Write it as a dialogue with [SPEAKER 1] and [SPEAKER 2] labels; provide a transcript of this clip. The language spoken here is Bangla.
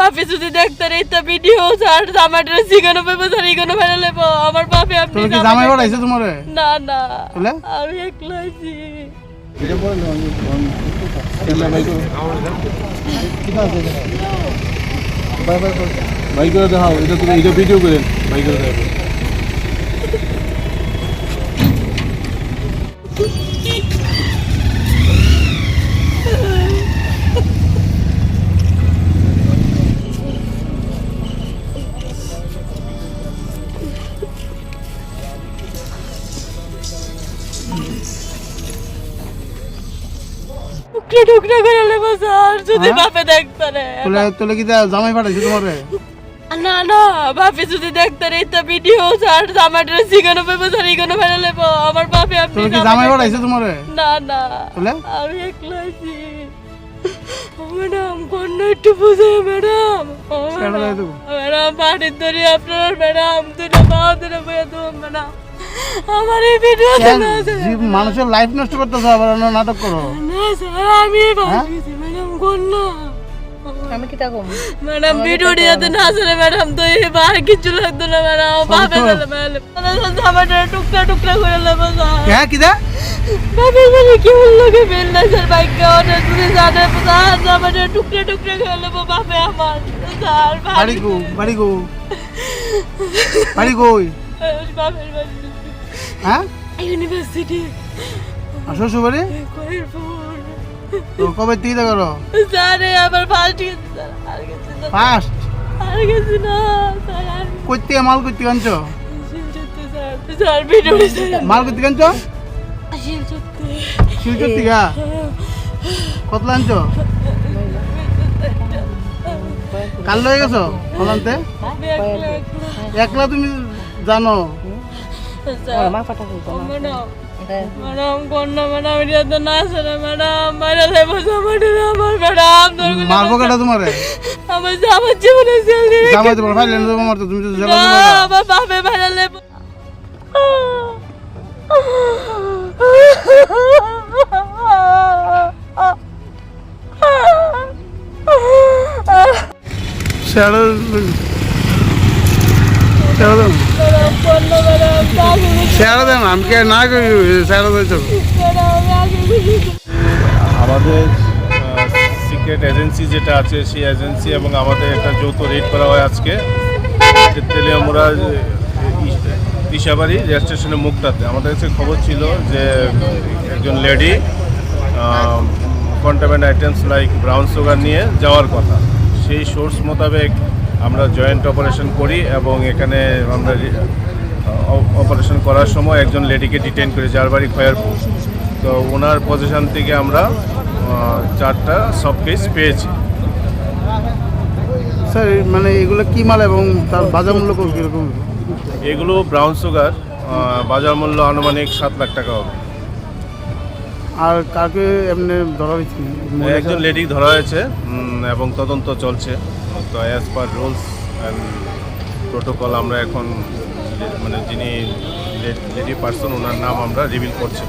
[SPEAKER 1] বাপে যদি দেখতেন এই তো ভিডিও স্যার জামাইটারে জিগানো পেবে স্যার ইগানো ফেলে লেব আমার বাপে আপনি
[SPEAKER 2] তোর কি জামাই বাড়াইছে তোমারে?
[SPEAKER 1] না না
[SPEAKER 2] তাহলে
[SPEAKER 1] আমি একলা আছি।
[SPEAKER 2] এটা বলে না আমি ক্যামেরা বাই করো কি আছে বাই বাই করো বাই করে দাও এটা তুমি এটা ভিডিও করেন বাই করে দাও
[SPEAKER 1] টুকরা টুকরা করে লেব স্যার যদি বাপে দেখতেন
[SPEAKER 2] তোলে কি জামাই বাড়াইছে তোমারে?
[SPEAKER 1] না না বাপে যদি দেখতেন এই তো ভিডিও স্যার জামাইটারে জিগানো পেবে স্যার ইগানো ফেলে লেব আমার বাপে আপনি
[SPEAKER 2] তোর কি জামাই বাড়াইছে তোমারে?
[SPEAKER 1] না না
[SPEAKER 2] তাহলে
[SPEAKER 1] আমি একলা আছি। ম্যাডাম কোন একটু বুঝে ম্যাডাম
[SPEAKER 2] ছেড়ে দাও তো।
[SPEAKER 1] ম্যাডাম পানির ধরে আপনার ম্যাডাম দুটো পাও ধরে বয়ে দেবো ম্যাডাম আমার এই ভিডিও
[SPEAKER 2] মানুষের লাইফ নষ্ট করতেছো আবার অন্য নাটক করো
[SPEAKER 1] না স্যার আমি ভাবছি ম্যাডাম কোন না
[SPEAKER 3] আমি কি তা কম
[SPEAKER 1] ম্যাডাম ভিডিও দিতে না আসলে ম্যাডাম তো এই বার কিছু লাগতো না ম্যাডাম বাপে গেলে ম্যাডাম আমাদের টুকরা টুকরা করে লেবো স্যার
[SPEAKER 2] হ্যাঁ কি দা
[SPEAKER 1] বাপে গেলে কি লোকে বেল না স্যার বাইক অনেক দূরে জানে স্যার আমাদের টুকরা টুকরা করে লেবো বাপে আমার স্যার
[SPEAKER 2] বাড়ি গো বাড়ি গো বাড়ি কই?
[SPEAKER 1] বাপের বাড়ি
[SPEAKER 2] হ্যাঁ
[SPEAKER 1] ইউনিভার্সিটি
[SPEAKER 2] শ্বশুর বাড়ি?
[SPEAKER 1] কয়েরপুর
[SPEAKER 2] তো কবে থেকে করো?
[SPEAKER 1] স্যার আবার ফার্স্ট গেছি স্যার আর গেছি না
[SPEAKER 2] ফার্স্ট
[SPEAKER 1] আর গেছি না স্যার আর
[SPEAKER 2] কই থেকে মাল কই থেকে আনছো?
[SPEAKER 1] শিলচত্তি স্যার ভিডিও
[SPEAKER 2] মাল কই থেকে আনছো?
[SPEAKER 1] শিলচত্তি
[SPEAKER 2] শিলচর থেকে কত আনছো? কাল লয়ে গেছো কলান্তে?
[SPEAKER 1] আমি একলা
[SPEAKER 2] একলা তুমি জানো?
[SPEAKER 1] স্যার
[SPEAKER 3] মা পাঠা কইতো না
[SPEAKER 1] ম্যাডাম ম্যাডাম কোন না ম্যাডাম এটা তো না স্যার ম্যাডাম মারা লেবো জামাইটা আমার ম্যাডাম
[SPEAKER 2] মারবো কেটা তোমারে?
[SPEAKER 1] আমার জামার জীবনে জেল দিয়ে
[SPEAKER 2] জামাই তোমার ফাইল এনে দেবো মারতে তুমি তো
[SPEAKER 1] না
[SPEAKER 2] জেলা দেবো
[SPEAKER 1] আমার বাপে মারা লেবো
[SPEAKER 2] ছেড়ে ছেড়ে দেন
[SPEAKER 1] ম্যাডাম কোন না ম্যাডাম বাপে
[SPEAKER 2] ছেড়ে দেন আমি কে না করি ছেড়ে দিয়েছো
[SPEAKER 1] ম্যাডাম আগে
[SPEAKER 4] আমাদের সিক্রেট এজেন্সি যেটা আছে সেই এজেন্সি এবং আমাদের একটা যৌথ রেড করা হয় আজকে তেলিয়ামুড়া দিশাবাড়ি রেল স্টেশনের মুখটাতে। আমাদের কাছে খবর ছিল যে একজন lady contaminant items like brown sugar নিয়ে যাওয়ার কথা। সেই সোর্স মোতাবেক আমরা জয়েন্ট অপারেশন করি এবং এখানে আমরা অপারেশন করার সময় একজন লেডিকে ডিটেইন করি যার বাড়ি খয়ারপুর। তো ওনার পজিশন থেকে আমরা 4টা সব কেস পেয়েছি।
[SPEAKER 2] স্যার মানে এগুলো কি মাল এবং তার বাজার মূল্য কীরকম?
[SPEAKER 4] এগুলো ব্রাউন সুগার, বাজার মূল্য আনুমানিক 7 লাখ টাকা হবে।
[SPEAKER 2] আর কাকে এমনি ধরা হয়েছে?
[SPEAKER 4] একজন লেডি ধরা হয়েছে এবং তদন্ত চলছে। তো as per rules and protocol আমরা এখন মানে যিনি লেডি পার্সন ওনার নাম আমরা রিভিল করছি।